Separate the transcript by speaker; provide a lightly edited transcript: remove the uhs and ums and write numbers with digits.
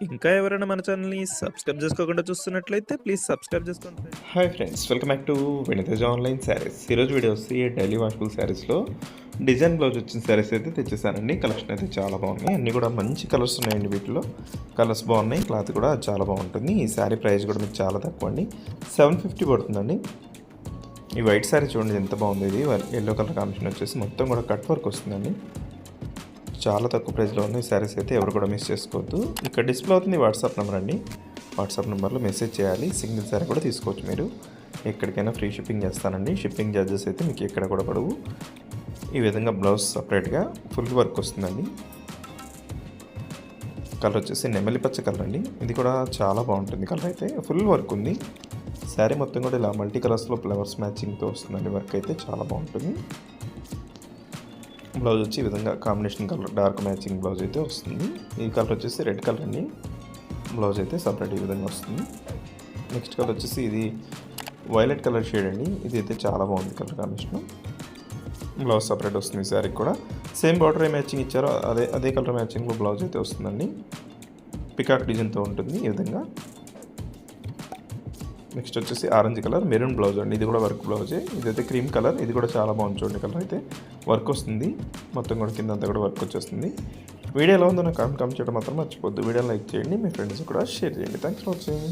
Speaker 1: ఇంకా ఎవరైనా మన ఛానల్‌ని సబ్స్క్రైబ్ చేసుకోకుండా చూస్తున్నట్లయితే ప్లీజ్ సబ్స్క్రైబ్ చేసుకోండి friends.
Speaker 2: Hi friends, welcome back to Vinitheja online sarees. ఈరోజు వీడియో వచ్చి డైలీ వాషబుల్ శారీస్లో డిజైన్ బ్లౌజ్ వచ్చిన శారీస్ అయితే తెచ్చేసానండి. కలెక్షన్ అయితే చాలా బాగున్నాయి, అన్నీ కూడా మంచి కలర్స్ ఉన్నాయండి. వీటిలో కలర్స్ బాగున్నాయి, క్లాత్ కూడా చాలా బాగుంటుంది. ఈ శారీ ప్రైస్ కూడా మీకు చాలా తక్కువ అండి, 750 పడుతుందండి. ఈ వైట్ శారీ చూడండి ఎంత బాగుంది. ఇది ఎల్లో కలర్ కాంబినేషన్ వచ్చేసి మొత్తం కూడా కట్ వర్క్ వస్తుందండి. చాలా తక్కువ ప్రైస్లో ఉన్నాయి శారీస్ అయితే, ఎవరు కూడా మిస్ చేసుకోవద్దు. ఇక్కడ డిస్ప్లే అవుతుంది వాట్సాప్ నెంబర్ అండి. వాట్సాప్ నెంబర్లో మెసేజ్ చేయాలి. సింగిల్ శారీ కూడా తీసుకోవచ్చు మీరు. ఎక్కడికైనా ఫ్రీ షిప్పింగ్ చేస్తానండి. షిప్పింగ్ ఛార్జెస్ అయితే మీకు ఎక్కడ కూడా పడవు. ఈ విధంగా బ్లౌజ్ సపరేట్గా ఫుల్ వర్క్ వస్తుందండి. కలర్ వచ్చేసి నెమలి పచ్చ కలర్ అండి. ఇది కూడా చాలా బాగుంటుంది. కలర్ అయితే ఫుల్ వర్క్ ఉంది. శారీ మొత్తం కూడా ఇలా మల్టీ కలర్స్లో ఫ్లవర్స్ మ్యాచింగ్తో వస్తుందండి. వర్క్ అయితే చాలా బాగుంటుంది. బ్లౌజ్ వచ్చి ఈ విధంగా combination colour dark matching blouse అయితే వస్తుంది. ఈ కలర్ వచ్చేసి రెడ్ కలర్ అండి. బ్లౌజ్ అయితే సపరేట్ ఈ విధంగా వస్తుంది. నెక్స్ట్ కలర్ వచ్చేసి ఇది వైలెట్ కలర్ షేడ్ అండి. ఇది అయితే చాలా బాగుంది కలర్ కాంబినేషన్. బ్లౌజ్ సపరేట్ వస్తుంది. శారీకి కూడా సేమ్ బార్డర్ మ్యాచింగ్ ఇచ్చారో అదే కలర్ మ్యాచింగ్లో బ్లౌజ్ అయితే వస్తుందండి. పికాక్ డిజైన్తో ఉంటుంది ఈ విధంగా. నెక్స్ట్ వచ్చేసి ఆరెంజ్ కలర్ మెరూన్ బ్లౌజ్ అండి. ఇది కూడా వర్క్ బ్లౌజే. ఇదైతే క్రీమ్ కలర్. ఇది కూడా చాలా బాగుంది చూడండి. కలర్ అయితే వర్క్ వస్తుంది. మొత్తం కూడా కింద అంతా కూడా వర్క్ వచ్చేస్తుంది. వీడియో ఎలా ఉందో నాకు కామెంట్ చేయడం మాత్రం మర్చిపోద్దు. వీడియో లైక్ చేయండి, మీ ఫ్రెండ్స్ కూడా షేర్ చేయండి. Thanks for watching.